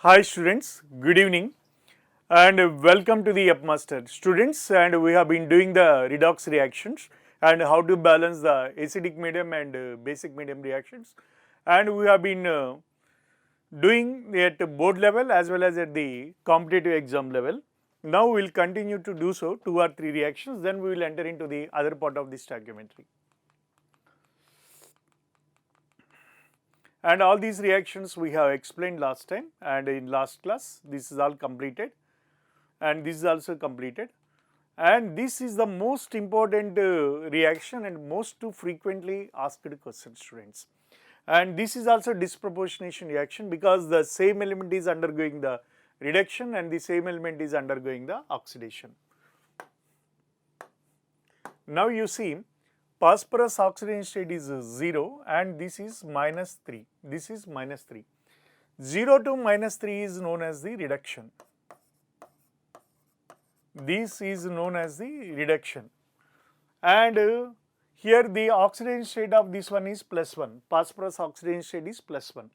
Hi students, good evening and welcome to the Upmaster. Students, and we have been doing the redox reactions and how to balance the acidic medium and basic medium reactions, and we have been doing at board level as well as at the competitive exam level. Now we will continue to do so, 2 or 3 reactions, then we will enter into the other part of the stoichiometry. And all these reactions we have explained last time and in last class. This is all completed and this is also completed, and this is the most important reaction and most frequently asked question, students. And this is also disproportionation reaction because the same element is undergoing the reduction and the same element is undergoing the oxidation. Now you see phosphorus oxidation state is 0 and this is minus 3, this is minus 3. 0 to minus 3 is known as the reduction. This is known as the reduction, and here the oxidation state of this one is plus 1, phosphorus oxidation state is plus 1,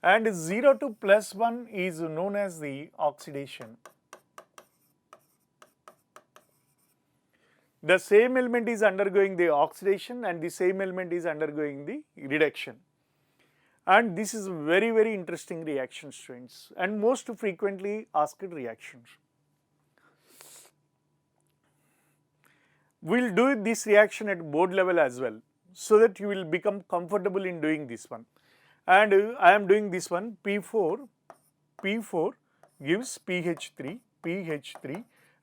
and 0 to plus 1 is known as the oxidation. The same element is undergoing the oxidation and the same element is undergoing the reduction, and this is very interesting reaction, students, and most frequently asked reactions. We will do this reaction at board level as well, so that you will become comfortable in doing this one. And I am doing this one, P4 gives PH3,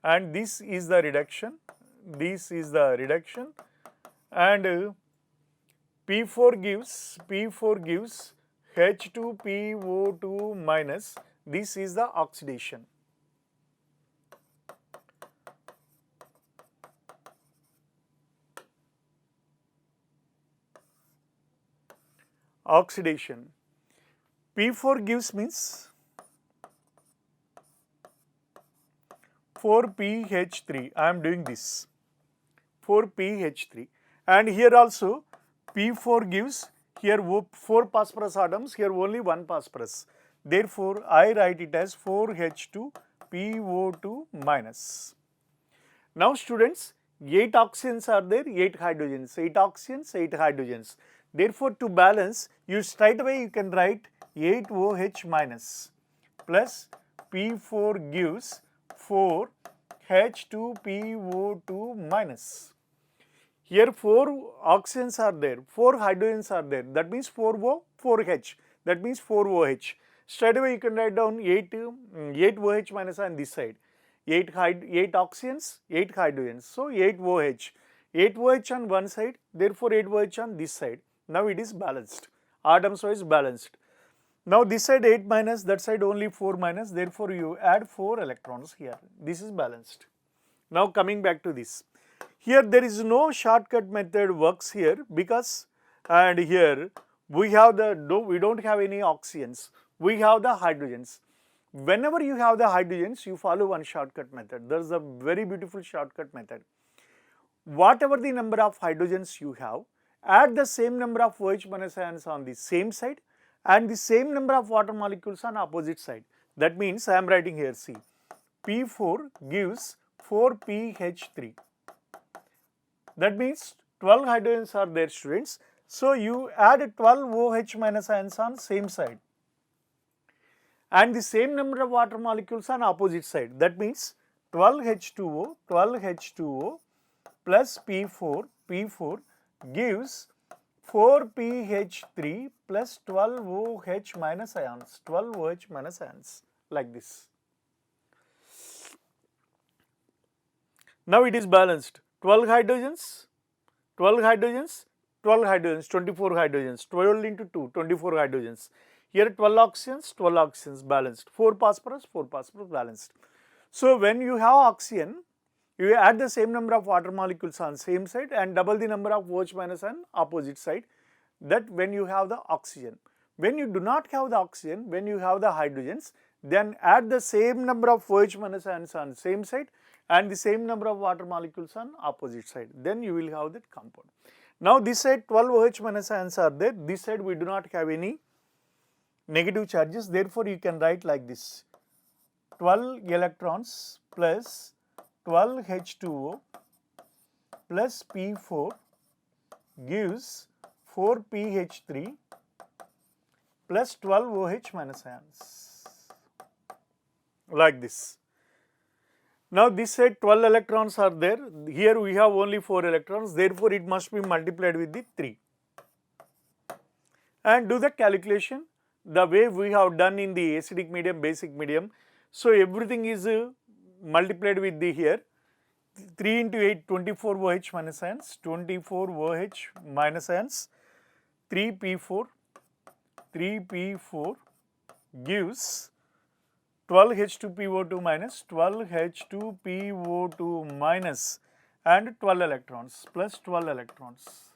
and this is the reduction, and P4 gives H2PO2 minus, this is the oxidation. P4 gives means 4PH3, I am doing this, 4PH3, and here also P4 gives, here 4 phosphorus atoms, here only 1 phosphorus, therefore I write it as 4H2PO2 minus. Now students, 8 oxygens are there, 8 hydrogens, 8 oxygens, 8 hydrogens. Therefore, to balance, you straight away you can write 8OH minus plus P4 gives 4H2PO2 minus. Here 4 oxygens are there, 4 hydrogens are there, that means 4O, 4H, that means 4OH. Straight away you can write down 8OH minus on this side. 8 oxygens, 8 hydrogens, so 8OH. 8OH on one side, therefore 8OH on this side. Now it is balanced, atoms wise balanced. Now this side 8 minus, that side only 4 minus, therefore you add 4 electrons here. This is balanced. Now coming back to this. Here there is no shortcut method works here because, and here we have we don't have any oxygens, we have the hydrogens. Whenever you have the hydrogens, you follow one shortcut method. There is a very beautiful shortcut method. Whatever the number of hydrogens you have, add the same number of OH minus ions on the same side and the same number of water molecules on opposite side. That means I am writing here, see, P4 gives 4PH3. That means 12 hydrogens are there, students. So you add 12 OH minus ions on same side and the same number of water molecules on opposite side. That means 12H2O plus P4 gives 4PH3 plus 12OH minus ions, 12OH minus ions, like this. Now it is balanced, 12 hydrogens, 24 hydrogens, 12 into 2, 24 hydrogens. Here 12 oxygens balanced, 4 phosphorus balanced. So when you have oxygen, you add the same number of water molecules on same side and double the number of OH minus on opposite side, that when you have the oxygen. When you do not have the oxygen, when you have the hydrogens, then add the same number of OH minus ions on same side and the same number of water molecules on opposite side, then you will have that compound. Now this side 12 OH minus ions are there, this side we do not have any negative charges. Therefore, you can write like this: 12 electrons plus 12 H2O plus P4 gives 4 PH3 plus 12 OH minus ions, like this. Now this side 12 electrons are there, here we have only 4 electrons, therefore it must be multiplied with the 3. And do the calculation the way we have done in the acidic medium, basic medium. So everything is multiplied with the here 3 into 8, 24 OH minus ions, 24 OH minus ions, 3P4 gives 12 H2PO2 minus 12 H2PO2 minus and 12 electrons plus 12 electrons.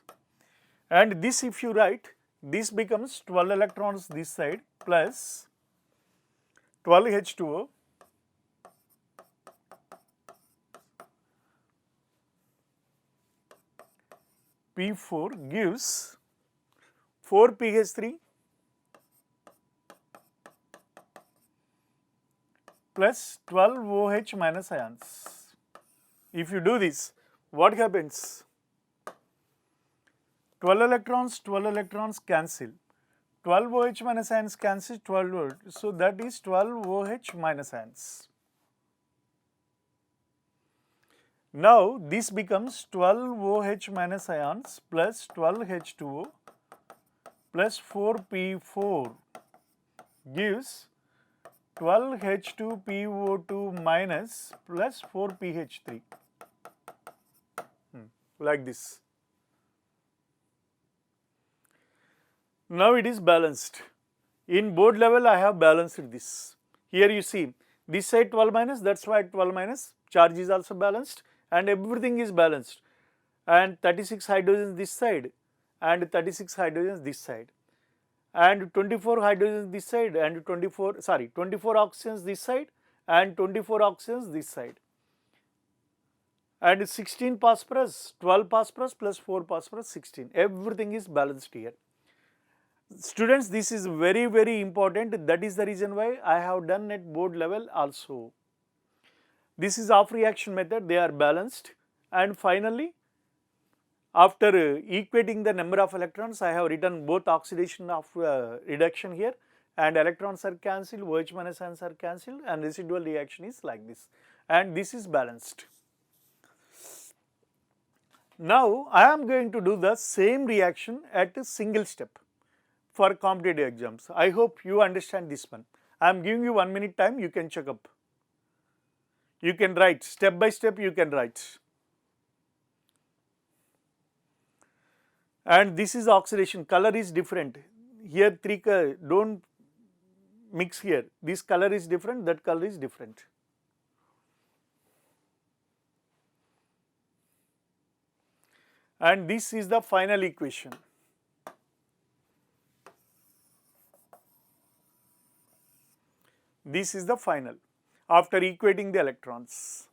And this if you write, this becomes 12 electrons this side plus 12 H2O P4 gives 4 PH3 plus 12 OH minus ions. If you do this, what happens? 12 electrons cancel. 12 OH minus ions cancel 12 OH. So that is 12 OH minus ions. Now this becomes 12 OH minus ions plus 12 H2O plus 4P4 gives 12 H2PO2 minus plus 4 PH3, like this. Now it is balanced. In board level I have balanced this. Here you see this side 12 minus, that's why 12 minus, charge is also balanced and everything is balanced, and 36 hydrogens this side and 36 hydrogens this side, and 24 hydrogens this side and 24 oxygens this side and 24 oxygens this side, and 16 phosphorus, 12 phosphorus plus 4 phosphorus, 16, everything is balanced here. Students, this is very, very important. That is the reason why I have done at board level also. This is off reaction method, they are balanced. And finally, after equating the number of electrons, I have written both oxidation of reduction here, and electrons are cancelled, OH minus ions are cancelled, and residual reaction is like this, and this is balanced. Now I am going to do the same reaction at a single step for competitive exams. I hope you understand this one. I am giving you 1 minute time, you can check up. You can write step by step, you can write. And this is oxidation, color is different. Here three color, don't mix here. This color is different, that color is different. And this is the final equation. This is the final after equating the electrons.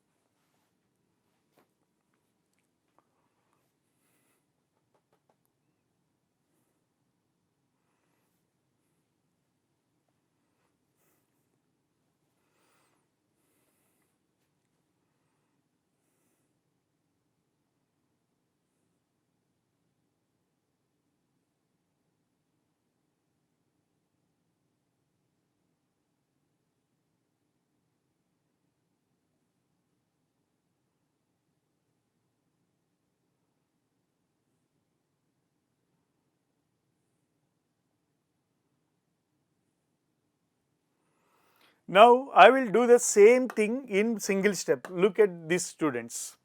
Now I will do the same thing in single step. Look at these students.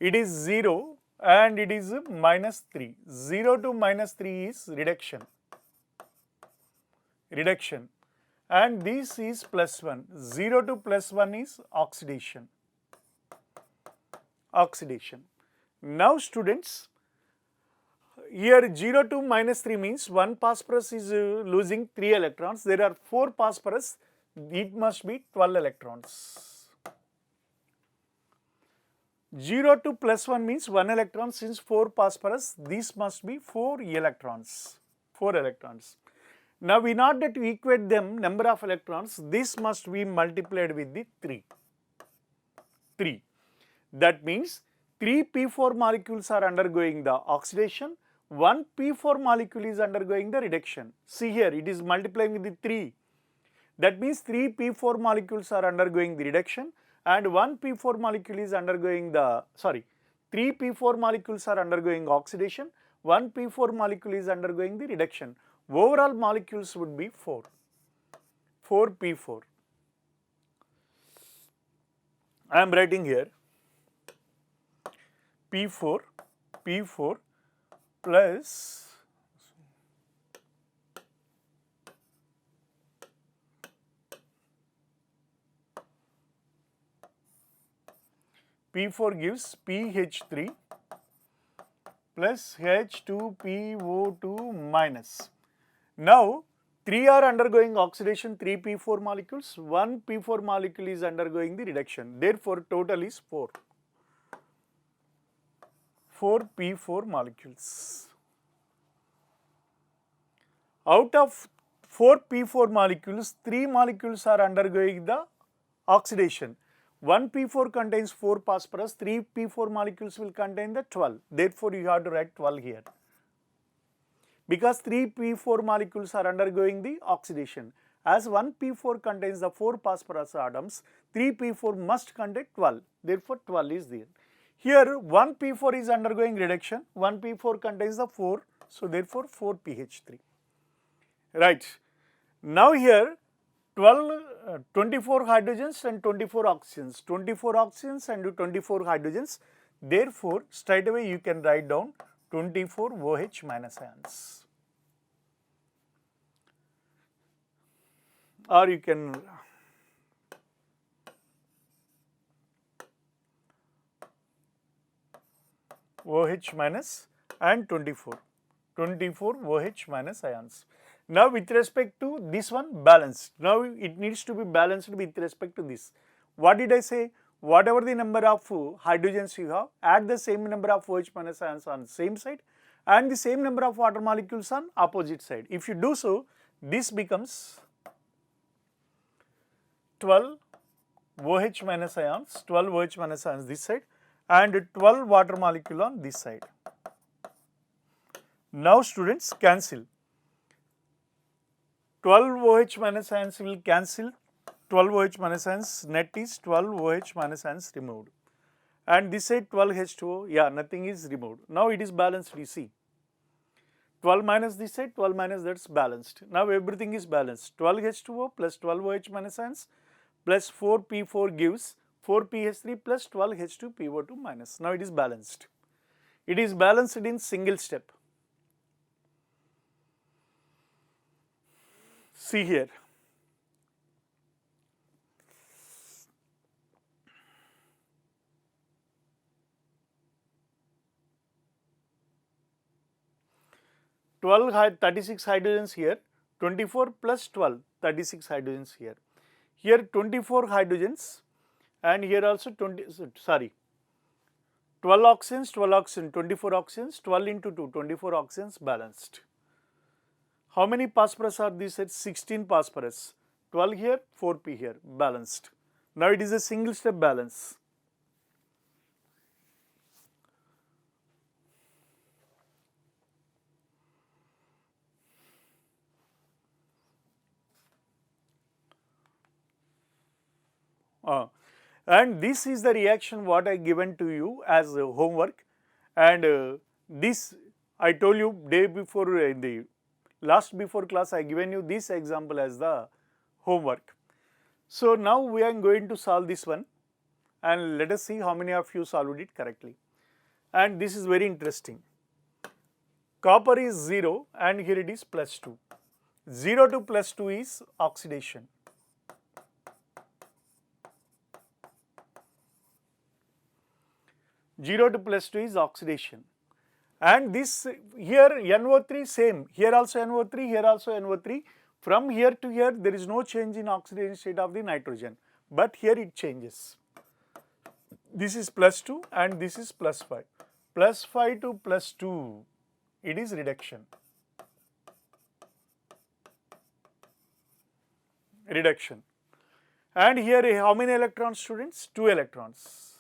It is 0 and it is minus 3. 0 to minus 3 is reduction. And this is plus 1. 0 to plus 1 is oxidation. Now students, here 0 to minus 3 means 1 phosphorus is losing 3 electrons. There are 4 phosphorus, it must be 12 electrons. 0 to plus 1 means 1 electron, since 4 phosphorus, this must be 4 electrons. Now in order to equate them number of electrons, this must be multiplied with the 3. That means 3 P4 molecules are undergoing the oxidation, 1 P4 molecule is undergoing the reduction. See here, it is multiplying with the 3. That means 3 P4 molecules are undergoing the reduction and 1 P4 molecule is undergoing the, 3 P4 molecules are undergoing oxidation, 1 P4 molecule is undergoing the reduction. Overall molecules would be 4 P4. I am writing here P4 plus P4 gives PH3 plus H2PO2 minus. Now 3 are undergoing oxidation, 3 P4 molecules, 1 P4 molecule is undergoing the reduction. Therefore, total is 4 P4 molecules. Out of 4 P4 molecules, 3 molecules are undergoing the oxidation. 1 P4 contains 4 phosphorus, 3 P4 molecules will contain the 12. Therefore, you have to write 12 here. Because 3 P4 molecules are undergoing the oxidation. As 1 P4 contains the 4 phosphorus atoms, 3 P4 must contain 12. Therefore, 12 is there. Here 1 P4 is undergoing reduction, 1 P4 contains the 4, so therefore 4 PH3. Right. Now here 24 hydrogens and 24 oxygens, 24 oxygens and 24 hydrogens. Therefore, straight away you can write down 24 OH minus ions. Or you can OH minus and 24 OH minus ions. Now with respect to this one, balanced. Now it needs to be balanced with respect to this. What did I say? Whatever the number of hydrogens you have, add the same number of OH minus ions on the same side and the same number of water molecules on opposite side. If you do so, this becomes 12 OH minus ions, 12 OH minus ions this side and 12 water molecule on this side. Now students, cancel. 12 OH minus ions will cancel, 12 OH minus ions, net is 12 OH minus ions removed. And this side 12 H2O, yeah, nothing is removed. Now it is balanced, you see. 12 minus this side, 12 minus, that's balanced. Now everything is balanced. 12 H2O plus 12 OH minus ions plus 4 P4 gives 4 PH3 plus 12 H2PO2 minus. Now it is balanced. It is balanced in single step. See here. Twelve 36 hydrogens here, 24 plus 12, 36 hydrogens here. Here 24 hydrogens and here also 12 oxygens, 24 oxygens, 12 into 2, 24 oxygens balanced. How many phosphorus are these? 16 phosphorus, 12 here, 4p here, balanced. Now it is a single step balance. And this is the reaction what I given to you as homework, and this I told you day before in the last before class I given you this example as the homework. So now we are going to solve this one and let us see how many of you solved it correctly. And this is very interesting. Copper is 0 and here it is plus 2. 0 to plus 2 is oxidation. Zero to plus 2 is oxidation. And this here NO3 same, here also NO3, here also NO3. From here to here there is no change in oxidation state of the nitrogen, but here it changes. This is plus 2 and this is plus 5. Plus 5 to plus 2, it is reduction. reduction. And here how many electrons, students? 2 electrons.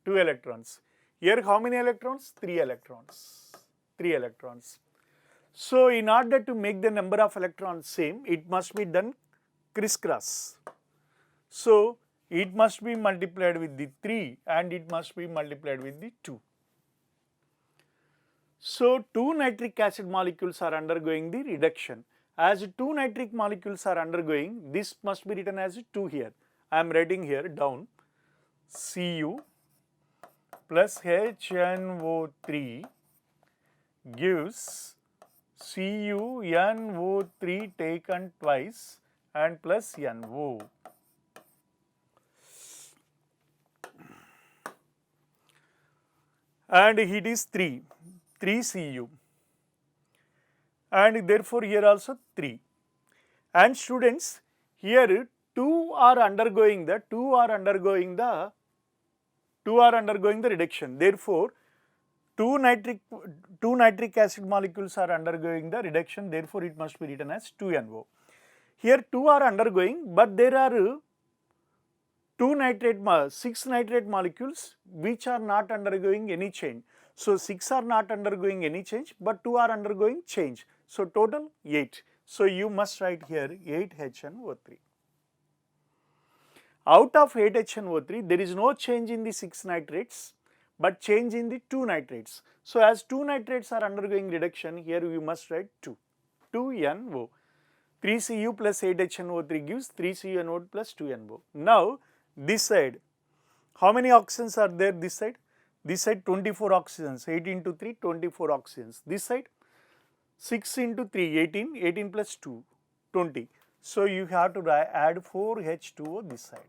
2 electrons. Here how many electrons? 3 electrons. 3 electrons. So in order to make the number of electrons same, it must be done crisscross. So it must be multiplied with the 3 and it must be multiplied with the 2. So 2 nitric acid molecules are undergoing the reduction. As 2 nitric molecules are undergoing, this must be written as 2 here. I am writing here down Cu plus HNO3 gives CuNO3 taken twice and plus NO. And it is 3 Cu, and therefore here also 3. And students, here 2 are undergoing the reduction. Therefore, two nitric acid molecules are undergoing the reduction. Therefore, it must be written as 2NO. Here 2 are undergoing, but there are 6 nitrate molecules which are not undergoing any change. So 6 are not undergoing any change, but 2 are undergoing change. So total 8. So you must write here 8HNO3. Out of 8HNO3, there is no change in the 6 nitrates, but change in the 2 nitrates. So as 2 nitrates are undergoing reduction, here you must write 2NO. 3Cu plus 8HNO3 gives 3CuNO plus 2NO. Now this side, how many oxygens are there this side? This side 24 oxygens, 8 into 3, 24 oxygens. This side 6 into 3, 18, 18 plus 2, 20. So you have to add 4H2O this side.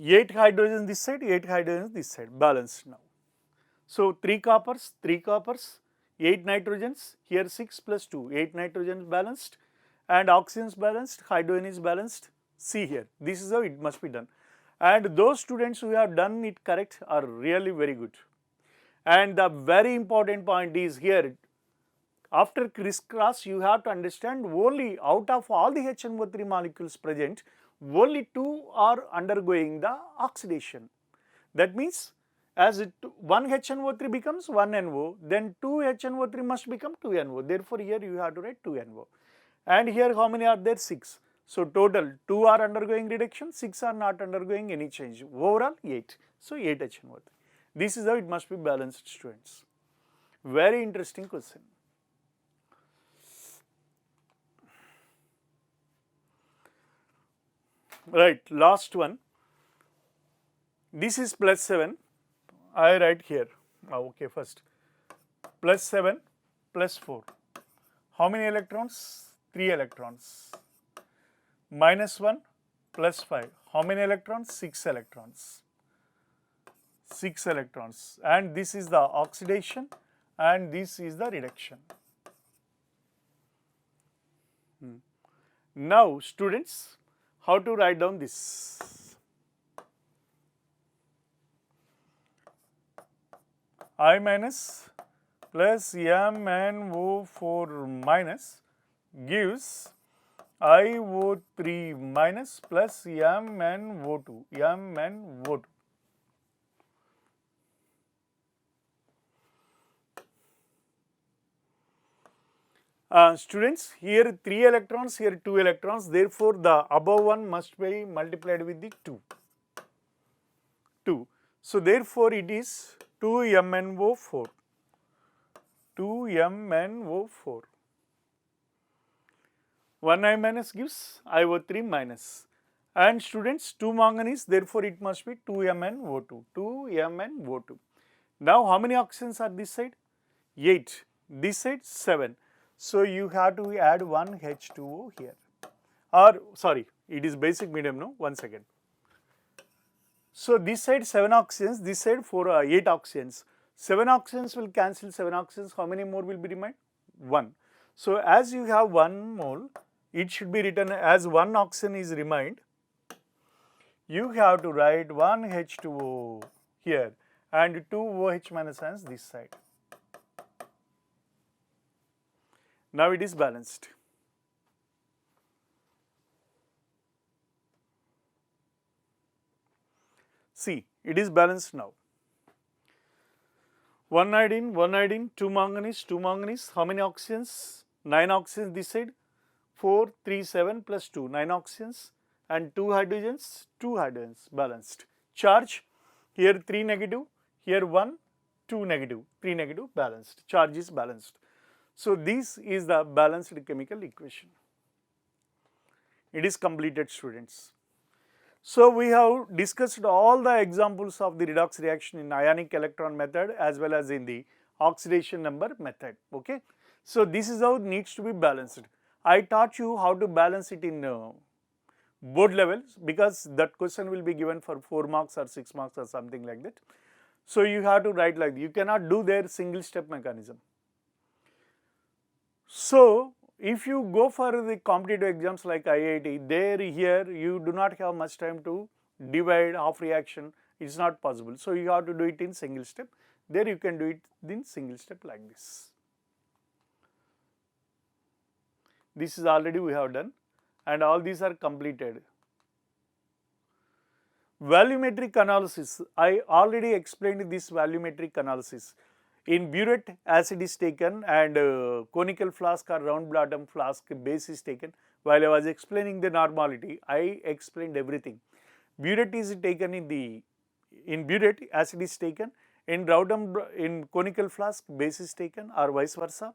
8 hydrogens this side, 8 hydrogens this side, balanced now. So 3 coppers, 8 nitrogens, here 6 plus 2, 8 nitrogens balanced, and oxygens balanced, hydrogen is balanced. See here, this is how it must be done. And those students who have done it correct are really very good. And the very important point is here, after crisscross, you have to understand only out of all the HNO3 molecules present, only 2 are undergoing the oxidation. That means as 1 HNO3 becomes 1 NO, then 2 HNO3 must become 2 NO. Therefore, here you have to write 2 NO. And here how many are there? 6. So total 2 are undergoing reduction, 6 are not undergoing any change. Overall 8. So 8 HNO3. This is how it must be balanced, students. Very interesting question. Right, last one. This is plus 7. I write here. Okay, first. Plus 7 plus 4. How many electrons? 3 electrons. Minus 1 plus 5. How many electrons? 6 electrons. 6 electrons. And this is the oxidation and this is the reduction. Now, students, how to write down this? I minus plus MnO4 minus gives IO3 minus plus MnO2. Students, here 3 electrons, here 2 electrons, therefore the above one must be multiplied with the 2. So therefore it is 2MnO4. 2MnO4. 1 I minus gives IO3 minus. And students, 2 manganese, therefore it must be 2MnO2. 2MnO2. Now how many oxygens are this side? 8. This side 7. So you have to add 1 H2O here. Or sorry, it is basic medium, no? 1 second. So this side 7 oxygens, this side 8 oxygens. 7 oxygens will cancel 7 oxygens. How many more will be remain? 1. So as you have 1 mole, it should be written as 1 oxygen is remained. You have to write 1 H2O here and 2 OH minus ions this side. Now it is balanced. See, it is balanced now. 1 iodine, 1 iodine, 2 manganese, 2 manganese. How many oxygens? 9 oxygens this side. 4, 3, 7 plus 2, 9 oxygens, and 2 hydrogens, 2 hydrogens, balanced. Charge, here 3 negative, here 1, 2 negative, 3 negative, balanced. Charge is balanced. So this is the balanced chemical equation. It is completed, students. So we have discussed all the examples of the redox reaction in ionic electron method as well as in the oxidation number method. Okay. So this is how it needs to be balanced. I taught you how to balance it in board levels, because that question will be given for 4 marks or 6 marks or something like that. So you have to write like that. You cannot do their single step mechanism. So if you go for the competitive exams like IIT, there here you do not have much time to divide half reaction. It is not possible. So you have to do it in single step. There you can do it in single step like this. This is already we have done, and all these are completed. Volumetric analysis, I already explained this volumetric analysis. In burette, acid is taken and conical flask or round bottom flask base is taken. While I was explaining the normality, I explained everything. Burette is taken in burette, acid is taken, in conical flask base is taken, or vice versa.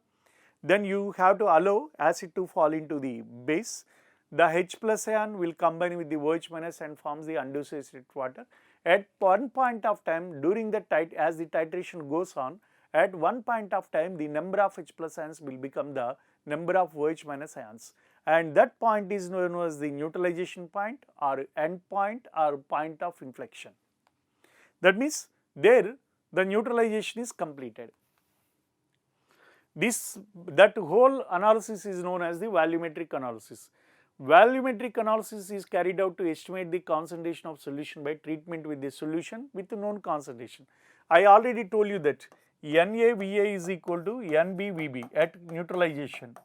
Then you have to allow acid to fall into the base. The H plus ion will combine with the OH minus and forms the undissociated water. At one point of time during the as the titration goes on, at one point of time the number of H plus ions will become the number of OH minus ions, and that point is known as the neutralization point or end point or point of inflection. That means there the neutralization is completed. That whole analysis is known as the volumetric analysis. Volumetric analysis is carried out to estimate the concentration of solution by treatment with the solution with the known concentration. I already told you that NaVa is equal to NbVb at neutralization.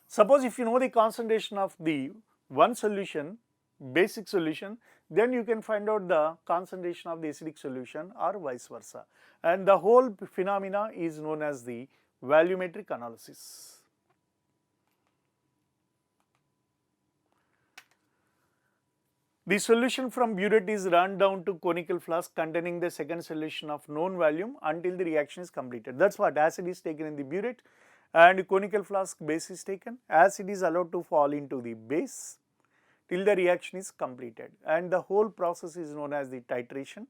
Suppose if you know the concentration of the one solution, basic solution, then you can find out the concentration of the acidic solution or vice versa. And the whole phenomena is known as the volumetric analysis. The solution from burette is run down to conical flask containing the second solution of known volume until the reaction is completed. That is what acid is taken in the burette and conical flask base is taken. Acid is allowed to fall into the base till the reaction is completed, and the whole process is known as the titration.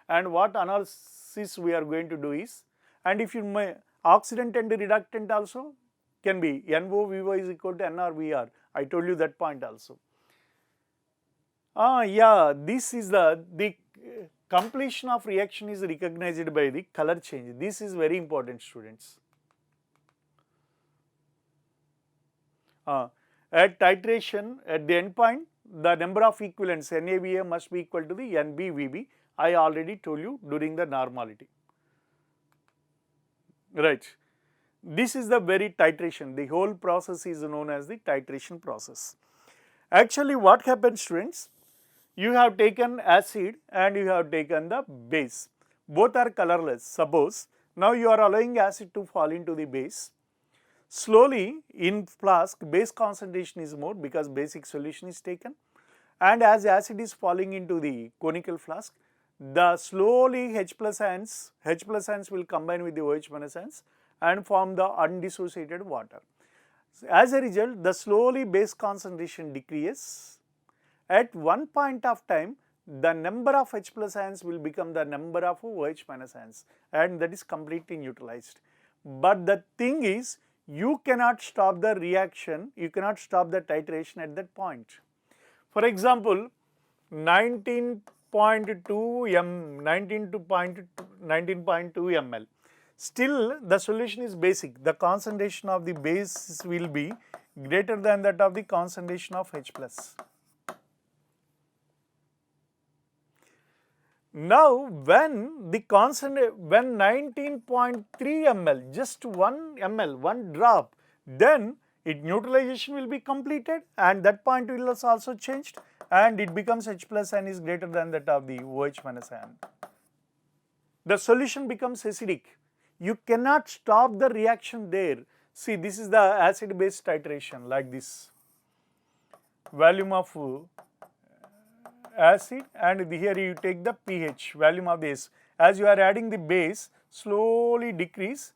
And what analysis we are going to do is, and if you may, oxidant and reductant also can be NO/VO is equal to NR/VR. I told you that point also. Yeah, this is the completion of reaction is recognized by the color change. This is very important, students. At titration, at the end point, the number of equivalents NaVa must be equal to the NbVb. I already told you during the normality. Right. This is the very titration. The whole process is known as the titration process. Actually, what happens, students? You have taken acid and you have taken the base. Both are colorless. Suppose now you are allowing acid to fall into the base. Slowly in flask base concentration is more because basic solution is taken, and as acid is falling into the conical flask, the slowly H plus ions will combine with the OH minus ions and form the undissociated water. As a result, the slowly base concentration decreases. At one point of time, the number of H plus ions will become the number of OH minus ions, and that is completely neutralized. But the thing is, you cannot stop the reaction, you cannot stop the titration at that point. For example, 19.2 ml. Still the solution is basic. The concentration of the base will be greater than that of the concentration of H plus. Now when the concentration, when 19.3 ml, just 1 ml, 1 drop, then its neutralization will be completed and that point will also changed and it becomes H plus and is greater than that of the OH minus ion. The solution becomes acidic. You cannot stop the reaction there. See, this is the acid base titration like this. Volume of acid and here you take the pH, volume of base. As you are adding the base, slowly decrease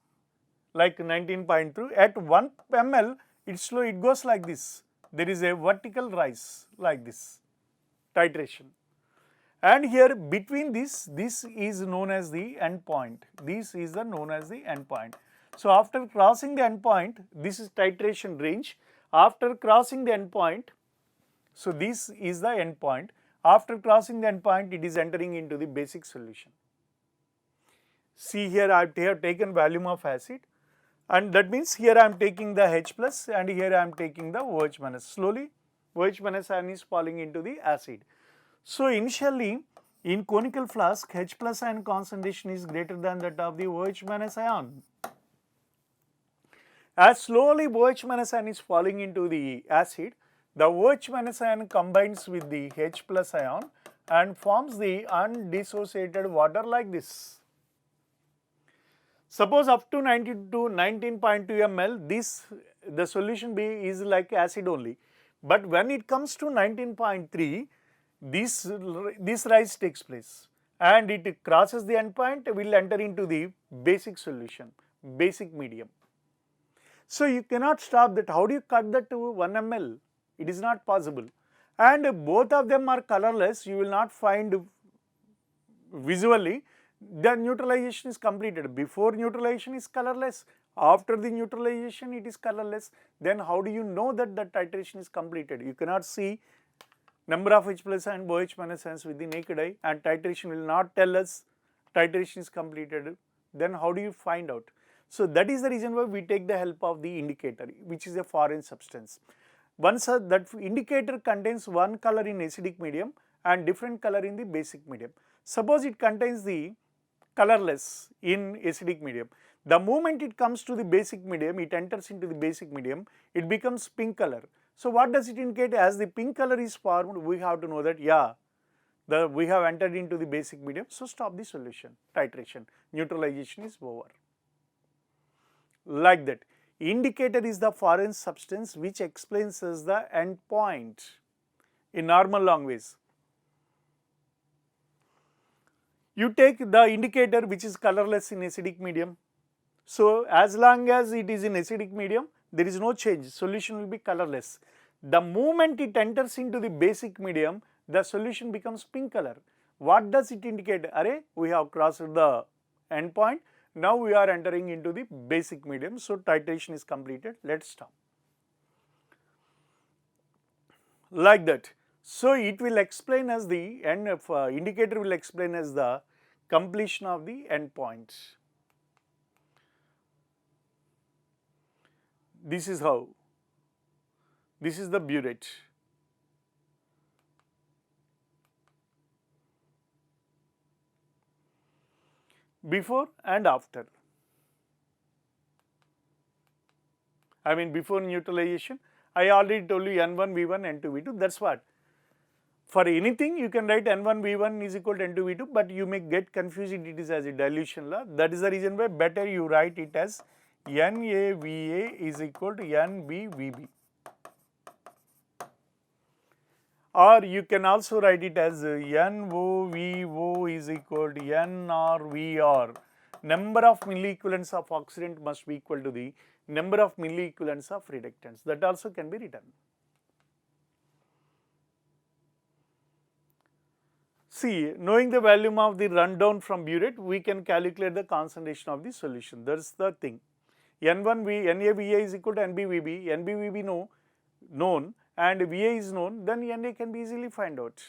like 19.2. At 1 ml, it goes like this. There is a vertical rise like this, titration. And here between this is known as the end point. This is known as the end point. So after crossing the end point, this is titration range. After crossing the end point, so this is the end point. After crossing the end point, it is entering into the basic solution. See here I have taken volume of acid and that means here I am taking the H plus and here I am taking the OH minus. Slowly OH minus ion is falling into the acid. So initially in conical flask H plus ion concentration is greater than that of the OH minus ion. As slowly OH minus ion is falling into the acid, the OH minus ion combines with the H plus ion and forms the undissociated water like this. Suppose up to 19.2 ml, the solution B is like acid only. But when it comes to 19.3, this rise takes place and it crosses the end point, will enter into the basic solution, basic medium. So you cannot stop that. How do you cut that to 1 ml? It is not possible. And both of them are colorless. You will not find visually the neutralization is completed. Before neutralization is colorless. After the neutralization it is colorless. Then how do you know that the titration is completed? You cannot see number of H plus and OH minus ions with the naked eye and titration will not tell us titration is completed. Then how do you find out? So that is the reason why we take the help of the indicator, which is a foreign substance. Once that indicator contains one color in acidic medium and different color in the basic medium. Suppose it contains the colorless in acidic medium. The moment it comes to the basic medium, it enters into the basic medium, it becomes pink color. So what does it indicate? As the pink color is formed, we have to know that we have entered into the basic medium, so stop the solution, titration, neutralization is over. Like that. Indicator is the foreign substance which explains us the end point in normal language. You take the indicator which is colorless in acidic medium. So as long as it is in acidic medium, there is no change, solution will be colorless. The moment it enters into the basic medium, the solution becomes pink color. What does it indicate? Array, we have crossed the end point. Now we are entering into the basic medium, so titration is completed. Let's stop. Like that. So it will explain as the end of indicator will explain as the completion of the end point. This is how. This is the burette. Before and after. I mean before neutralization, I already told you N1 V1 N2 V2, that's what. For anything you can write N1 V1 is equal to N2 V2, but you may get confused it is as a dilution law. That is the reason why better you write it as NaVa is equal to NbVb. Or you can also write it as NOVO is equal to NRVR. Number of milliequivalents of oxidant must be equal to the number of milliequivalents of reductants. That also can be written. See, knowing the volume of the rundown from burette, we can calculate the concentration of the solution. That is the thing. NaVa is equal to NbVb, NbVb known and Va is known, then Na can be easily find out.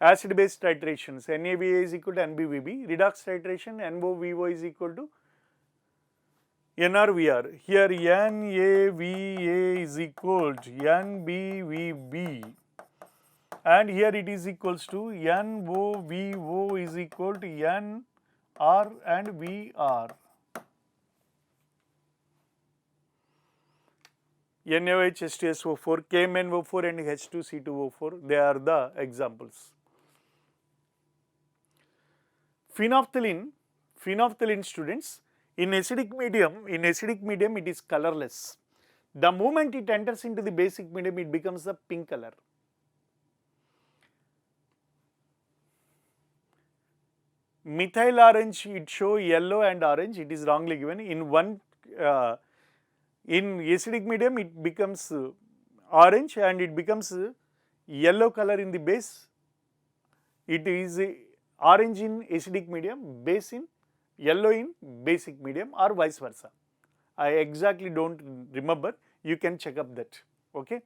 Acid base titrations, NaVa is equal to NbVb, redox titration, NOVO is equal to NRVR. Here NaVa is equal to NbVb and here it is equals to NOVO is equal to NR and VR. NaOH, H2SO4, KMnO4 and H2C2O4, they are the examples. Phenolphthalein students, in acidic medium it is colorless. The moment it enters into the basic medium, it becomes a pink color. Methyl orange, it show yellow and orange, it is wrongly given. In acidic medium it becomes orange and it becomes yellow color in the base. It is orange in acidic medium, base in yellow in basic medium, or vice versa. I exactly don't remember, you can check up that, okay.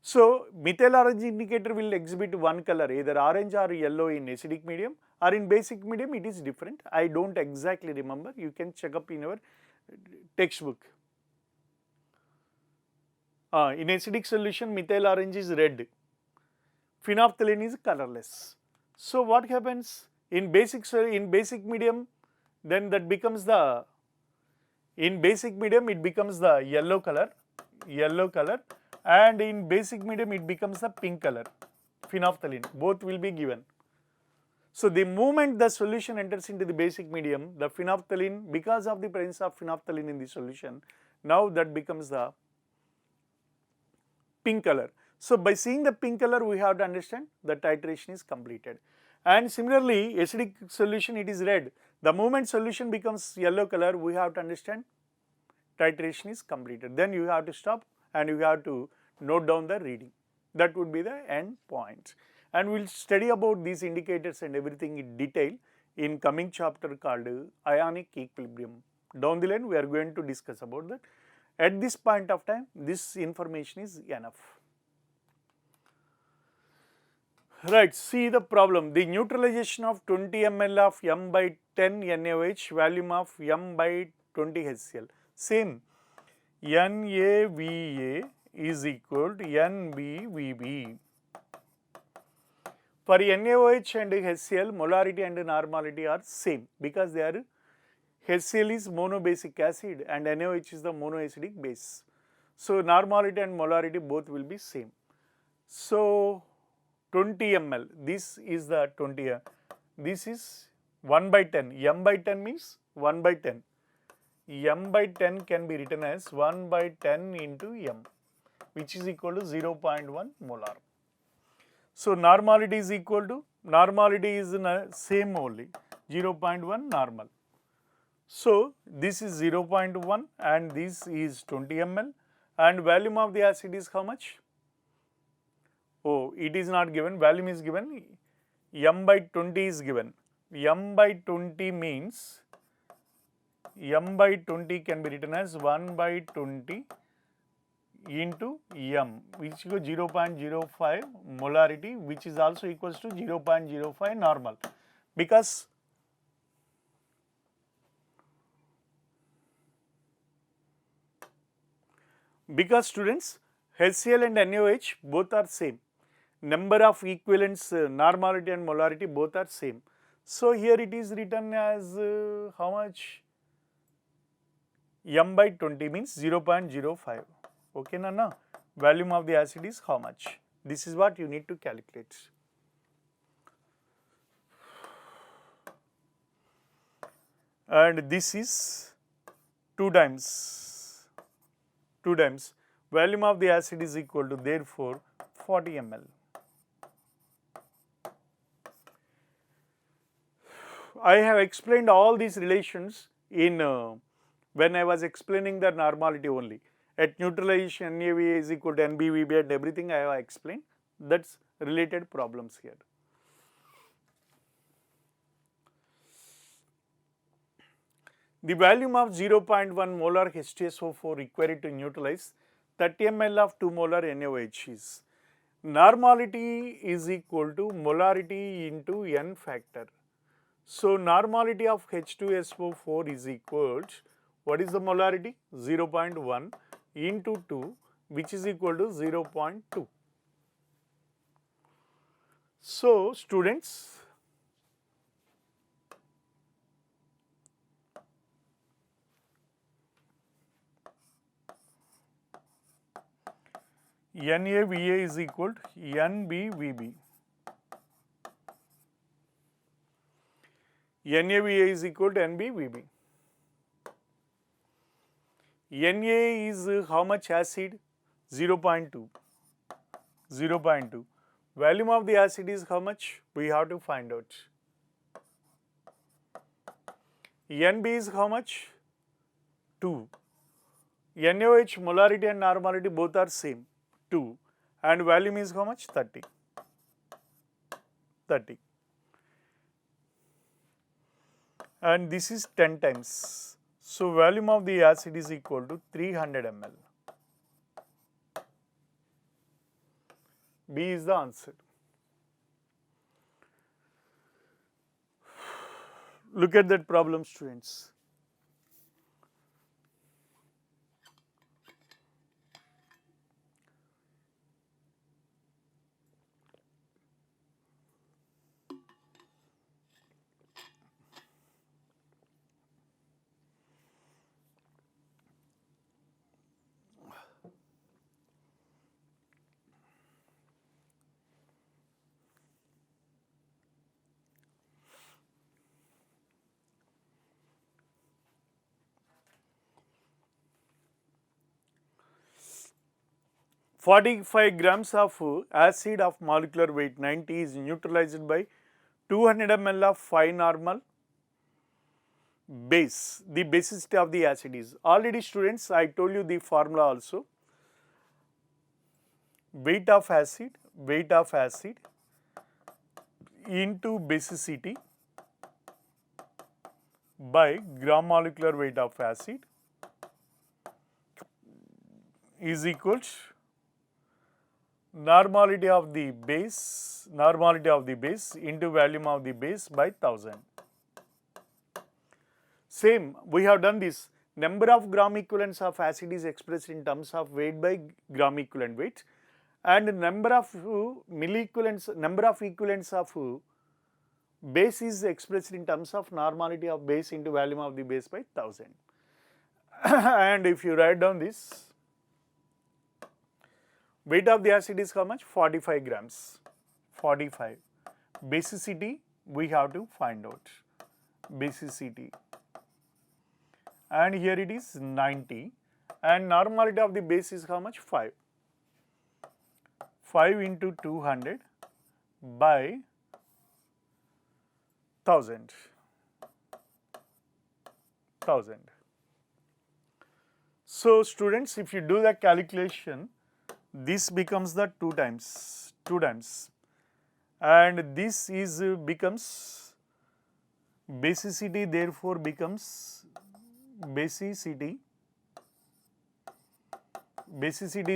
So, methyl orange indicator will exhibit one color, either orange or yellow in acidic medium, or in basic medium it is different. I don't exactly remember, you can check up in your textbook. In acidic solution, methyl orange is red, phenolphthalein is colorless. So, what happens in basic medium, then that becomes the, in basic medium it becomes the yellow color, and in basic medium it becomes the pink color, phenolphthalein, both will be given. So, the moment the solution enters into the basic medium, the phenolphthalein, because of the presence of phenolphthalein in the solution, now that becomes the pink color. So, by seeing the pink color, we have to understand the titration is completed. And similarly, acidic solution, it is red. The moment solution becomes yellow color, we have to understand titration is completed. Then you have to stop and you have to note down the reading. That would be the end point. And we will study about these indicators and everything in detail in coming chapter called ionic equilibrium. Down the line, we are going to discuss about that. At this point of time, this information is enough. Right, see the problem. The neutralization of 20 ml of M by 10 NaOH, volume of M by 20 HCl. Same, NaVa is equal to NbVb. For NaOH and HCl, molarity and normality are same because they are, HCl is monobasic acid and NaOH is the monoacidic base. So, normality and molarity both will be same. So, 20 ml, this is the 20, this is 1 by 10, M by 10 means 1 by 10. M by 10 can be written as 1 by 10 into M, which is equal to 0.1 molar. So, normality is equal to, normality is same only, 0.1 normal. So, this is 0.1 and this is 20 ml, and volume of the acid is how much? Oh, it is not given, volume is given, M by 20 is given. M by 20 means, M by 20 can be written as 1 by 20 into M, which is 0.05 molarity, which is also equals to 0.05 normal, because students, HCl and NaOH both are same, number of equivalents, normality and molarity both are same. So, here it is written as how much? M by 20 means 0.05, okay Nana? Volume of the acid is how much? This is what you need to calculate. And this is 2 times, volume of the acid is equal to therefore 40 ml. I have explained all these relations in when I was explaining the normality only. At neutralization, NaVa is equal to NbVb and everything I have explained, that's related problems here. The volume of 0.1 molar H2SO4 required to neutralize 30 ml of 2 molar NaOH is, normality is equal to molarity into N factor. So, normality of H2SO4 is equal to, what is the molarity? 0.1 into 2, which is equal to 0.2. So students, NaVa is equal to NbVb. NaVa is equal to NbVb. Na is how much acid? 0.2. 0.2. Volume of the acid is how much? We have to find out. Nb is how much? 2. NaOH molarity and normality both are same, 2. And volume is how much? 30. 30. And this is 10 times. So volume of the acid is equal to 300 ml. B is the answer. Look at that problem, students. "45 grams of acid of molecular weight 90 is neutralized by 200 ml of 5 normal base. The basicity of the acid is." Already students, I told you the formula also. Weight of acid into basicity by gram molecular weight of acid is equal to normality of the base into volume of the base by 1000. Same, we have done this. Number of gram equivalents of acid is expressed in terms of weight by gram equivalent weight, and number of equivalents of base is expressed in terms of normality of base into volume of the base by 1000. And if you write down this, weight of the acid is how much? 45 grams. 45. Basicity we have to find out. Basicity. And here it is 90. And normality of the base is how much? 5. 5 into 200 by 1000. 1000. So students, if you do the calculation, this becomes the 2 times, and this is becomes basicity, therefore becomes basicity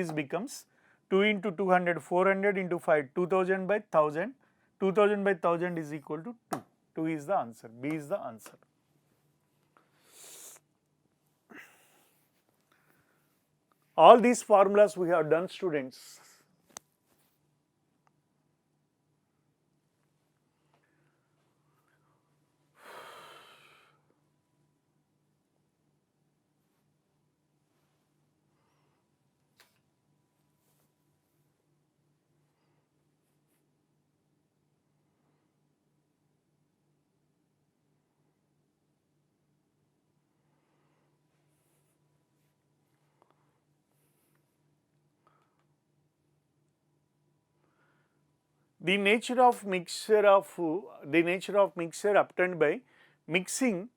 is becomes 2 into 200, 400 into 5, 2000 by 1000. 2000 by 1000 is equal to 2. 2 is the answer. B is the answer. All these formulas we have done, students. The nature of mixture obtained by mixing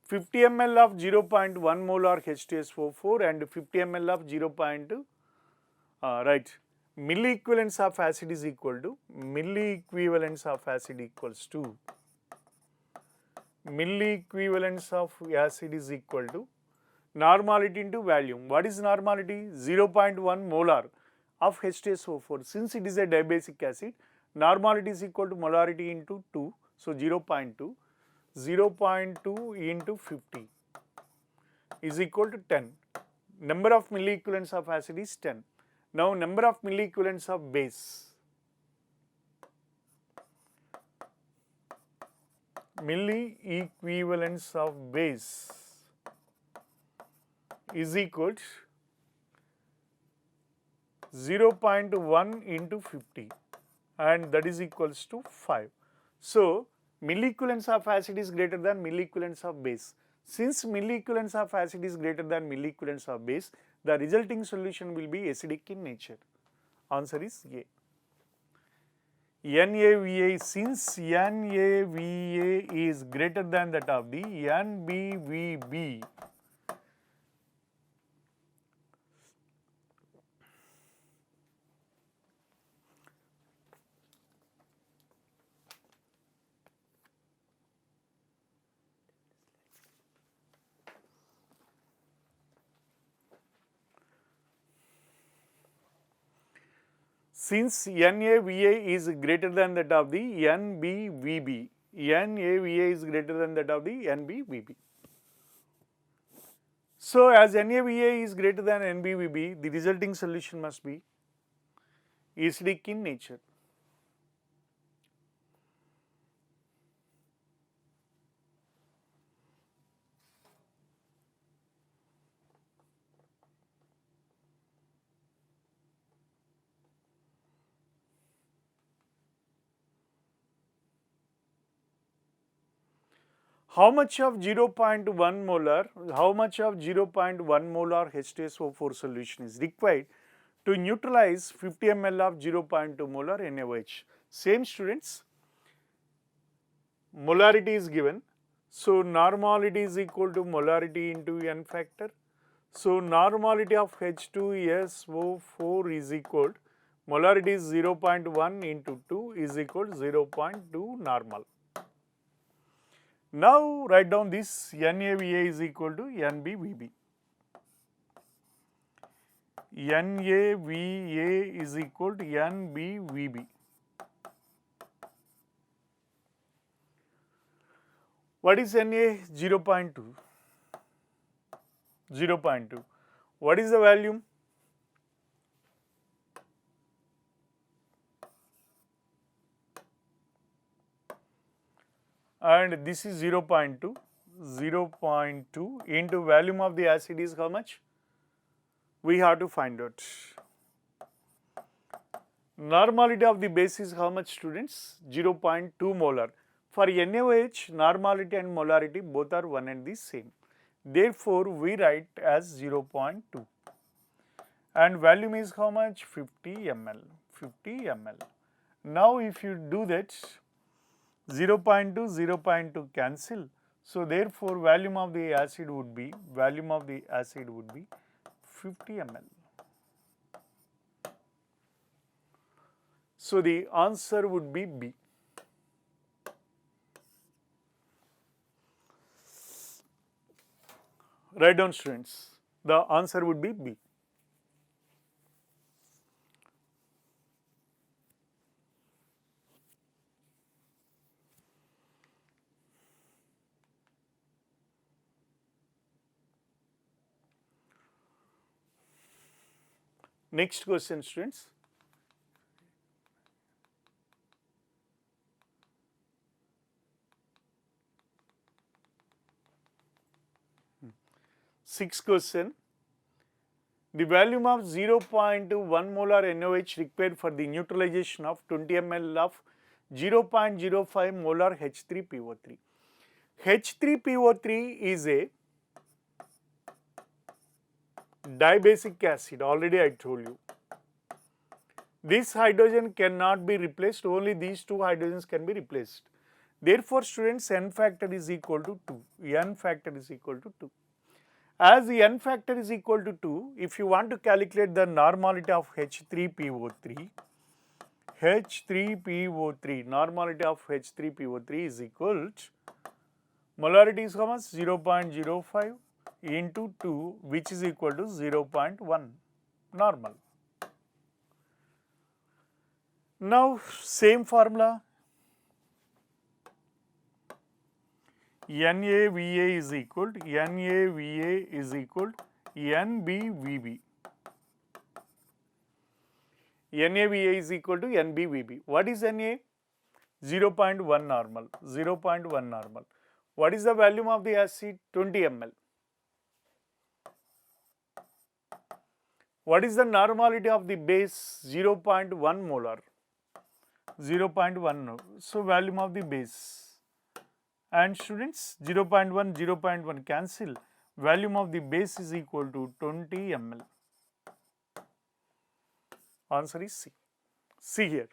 50 ml of 0.1 molar H2SO4 and 50 ml of milli equivalents of acid is equal to milli equivalents of acid is equal to normality into volume. What is normality? 0.1 molar of H2SO4. Since it is a dibasic acid, normality is equal to molarity into 2. So 0.2. 0.2 into 50 is equal to 10. Number of milli equivalents of acid is 10. Now number of milli equivalents of base. milli equivalents of base is equal to 0.1 into 50 and that is equals to 5. So, milliequivalence of acid is greater than milliequivalence of base. Since milliequivalence of acid is greater than milliequivalence of base, the resulting solution will be acidic in nature. Answer is A. NaVa, since NaVa is greater than that of the NbVb, since NaVa is greater than that of the NbVb, NaVa is greater than that of the NbVb. So, as NaVa is greater than NbVb, the resulting solution must be acidic in nature. How much of 0.1 molar, H2SO4 solution is required to neutralize 50 ml of 0.2 molar NaOH? Same students, molarity is given. So, normality is equal to molarity into N factor. So, normality of H2SO4 is equal, molarity is 0.1 into 2 is equal to 0.2 normal. Now, write down this NaVa is equal to NbVb. NaVa is equal to NbVb. What is Na? 0.2. 0.2. What is the volume? And this is 0.2. 0.2 into volume of the acid is how much? We have to find out. Normality of the base is how much, students? 0.2 molar. For NaOH, normality and molarity both are one and the same. Therefore, we write as 0.2 and volume is how much? 50 ml. 50 ml. Now, if you do that, 0.2, 0.2 cancel. So, therefore, volume of the acid would be 50 ml. So, the answer would be B. Write down, students. The answer would be B. Next question, students. Sixth question. The volume of 0.1 molar NaOH required for the neutralization of 20 ml of 0.05 molar H3PO3. H3PO3 is a dibasic acid, already I told you. This hydrogen cannot be replaced, only these two hydrogens can be replaced. Therefore, students, N factor is equal to 2. N factor is equal to 2. As the N factor is equal to 2, if you want to calculate the normality of H3PO3, normality of H3PO3 is equal to, molarity is how much? 0.05 into 2, which is equal to 0.1 normal. Now, same formula, NaVa is equal to NbVb. NaVa is equal to NbVb. What is Na? 0.1 normal, 0.1 normal. What is the volume of the acid? 20 ml. What is the normality of the base? 0.1 molar, 0.1. So, volume of the base. And students, 0.1, 0.1 cancel. Volume of the base is equal to 20 ml. Answer is C. See here.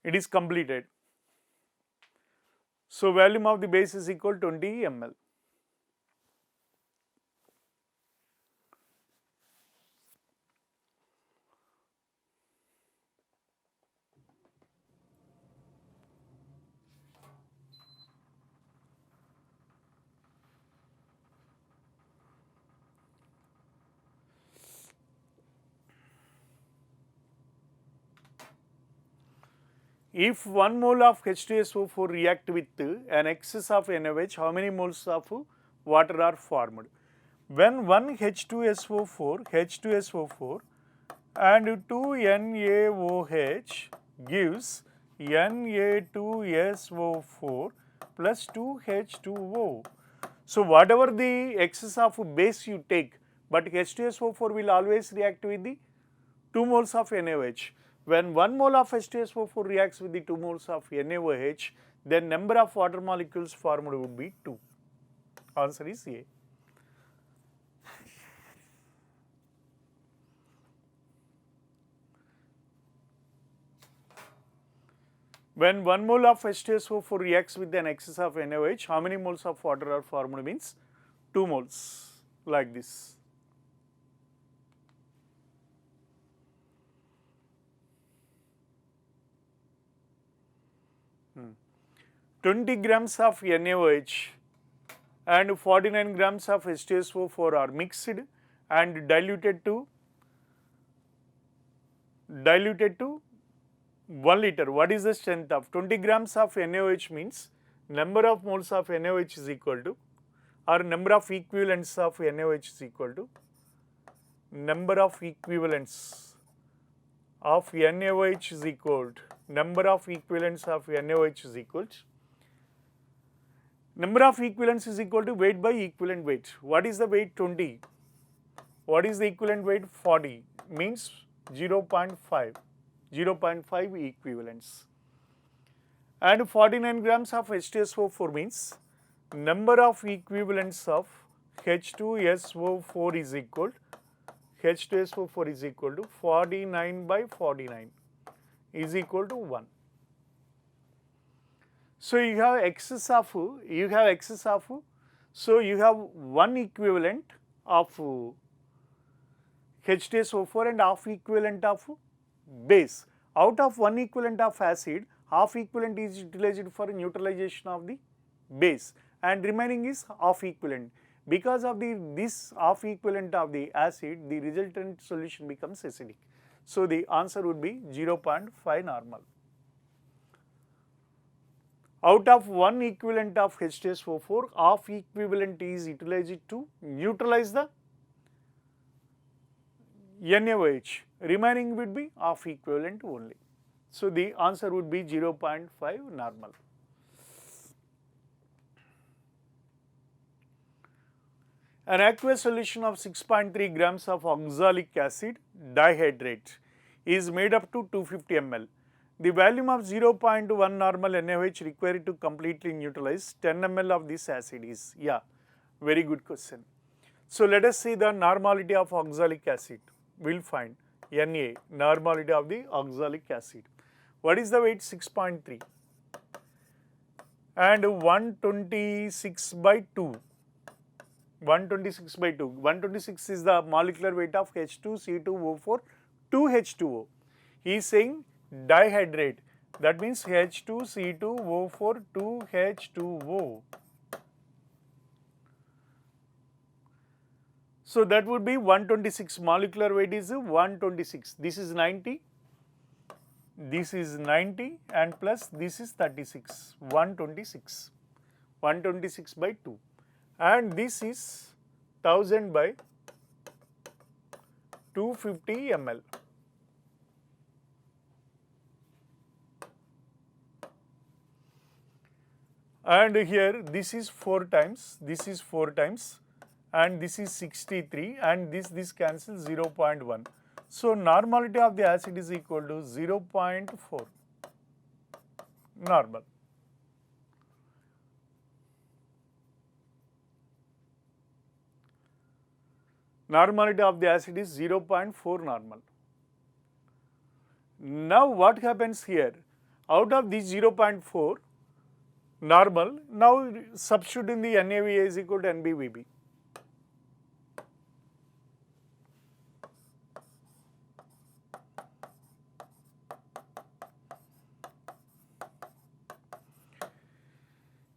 It is completed. So, volume of the base is equal to 20 ml. If 1 mole of H2SO4 react with an excess of NaOH, how many moles of water are formed? When one H2SO4 and 2 NaOH gives Na2SO4 plus 2 H2O. So, whatever the excess of base you take, but H2SO4 will always react with the 2 moles of NaOH. When 1 mole of H2SO4 reacts with the 2 moles of NaOH, then number of water molecules formed would be 2. Answer is A. When 1 mole of H2SO4 reacts with an excess of NaOH, how many moles of water are formed? Means 2 moles, like this. 20 grams of NaOH and 49 grams of H2SO4 are mixed and diluted to 1 liter. What is the strength of 20 grams of NaOH? Means number of moles of NaOH is equal to, or number of equivalents of NaOH is equal to, number of equivalents of NaOH is equal to, number of equivalents of NaOH is equal to, number of equivalents is equal to weight by equivalent weight. What is the weight? 20. What is the equivalent weight? 40. Means 0.5. 0.5 equivalents. And 49 grams of H2SO4 means number of equivalents of H2SO4 is equal to 49 by 49 is equal to 1. So, you have excess of, so you have one equivalent of H2SO4 and half equivalent of base. Out of one equivalent of acid, half equivalent is utilized for neutralization of the base and remaining is half equivalent. Because of this half equivalent of the acid, the resultant solution becomes acidic. So, the answer would be 0.5 normal. Out of one equivalent of H2SO4, half equivalent is utilized to neutralize the NaOH. Remaining would be half equivalent only. So, the answer would be 0.5 normal. An aqueous solution of 6.3 grams of oxalic acid dihydrate is made up to 250 ml. The volume of 0.1 normal NaOH required to completely neutralize 10 ml of this acid is, very good question. So, let us see the normality of oxalic acid. We will find Na, normality of the oxalic acid. What is the weight? 6.3 and 126 by 2. 126 by 2. 126 is the molecular weight of H2C2O4 2H2O. He is saying dihydrate, that means H2C2O4 2H2O. So, that would be 126, molecular weight is 126, this is 90, this is 90 and plus this is 36, 126, 126 by 2 and this is 1000 by 250 ml. And here this is 4 times, this is 4 times, and this is 63, and this cancels 0.1. So normality of the acid is equal to 0.4 normal. Normality of the acid is 0.4 normal. Now what happens here? Out of this 0.4 normal, now substitute in the NaVa is equal to NbVb.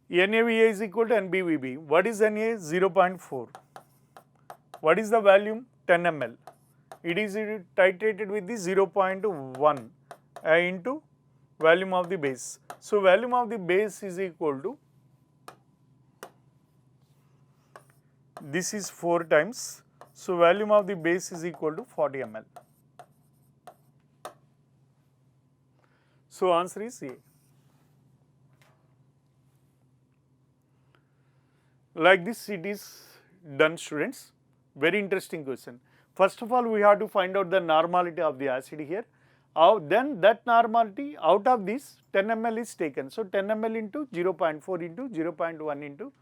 NaVa is equal to NbVb. What is Na? 0.4. What is the volume? 10 ml. It is titrated with the 0.1 into volume of the base. So volume of the base is equal to, this is 4 times. So volume of the base is equal to 40 ml. So answer is A. Like this it is done, students. Very interesting question. First of all, we have to find out the normality of the acid here. Then that normality, out of this 10 ml is taken. So 10 ml into 0.4 into 0.1 into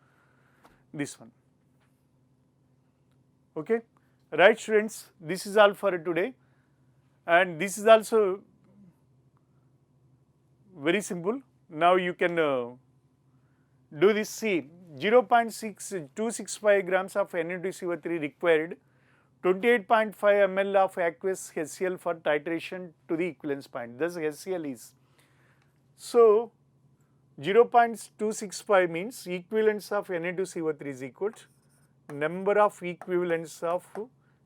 this one. Okay. Right, students, this is all for today, and this is also very simple. Now you can do this. See, 0.6265 grams of Na2CO3 required, 28.5 ml of aqueous HCl for titration to the equivalence point. Thus HCl is. So 0.265 means equivalence of Na2CO3 is equal to number of equivalents of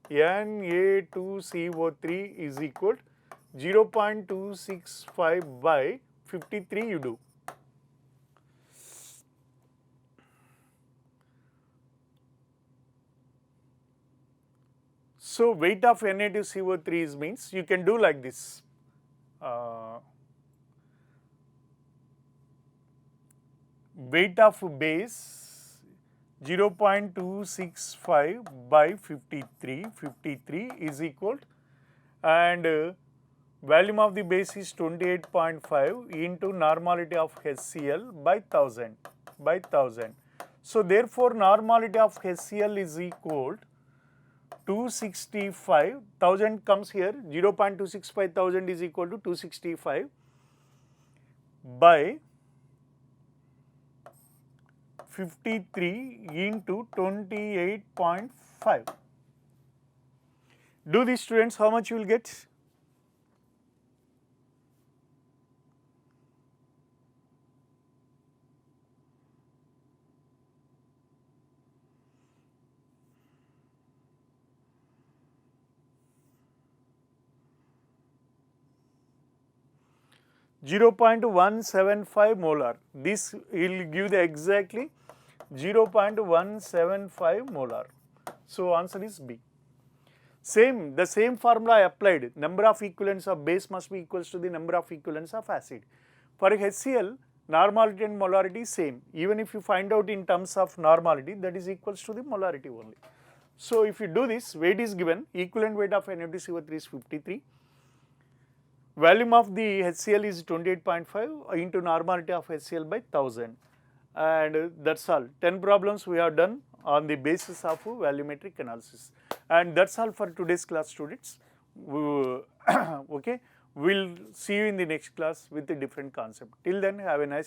Na2CO3 is equal to 0.265 by 53 you do. So weight of Na2CO3 is means you can do like this. Weight of base 0.265 by 53 is equal to, and volume of the base is 28.5 into normality of HCl by 1000. So therefore normality of HCl is equal to 265, 1000 comes here, 0.265 thousand is equal to 265 by 53 into 28.5. Do these, students, how much you will get? (0.175 molar). This will give the exactly 0.175 molar. So answer is B. The same formula I applied. Number of equivalents of base must be equals to the number of equivalents of acid. For HCl, normality and molarity is same. Even if you find out in terms of normality, that is equals to the molarity only. So if you do this, weight is given, equivalent weight of Na2CO3 is 53. Volume of the HCl is 28.5 into normality of HCl by 1000, and that's all. 10 problems we have done on the basis of volumetric analysis, and that's all for today's class, students. Okay, we'll see you in the next class with a different concept. Till then, have a nice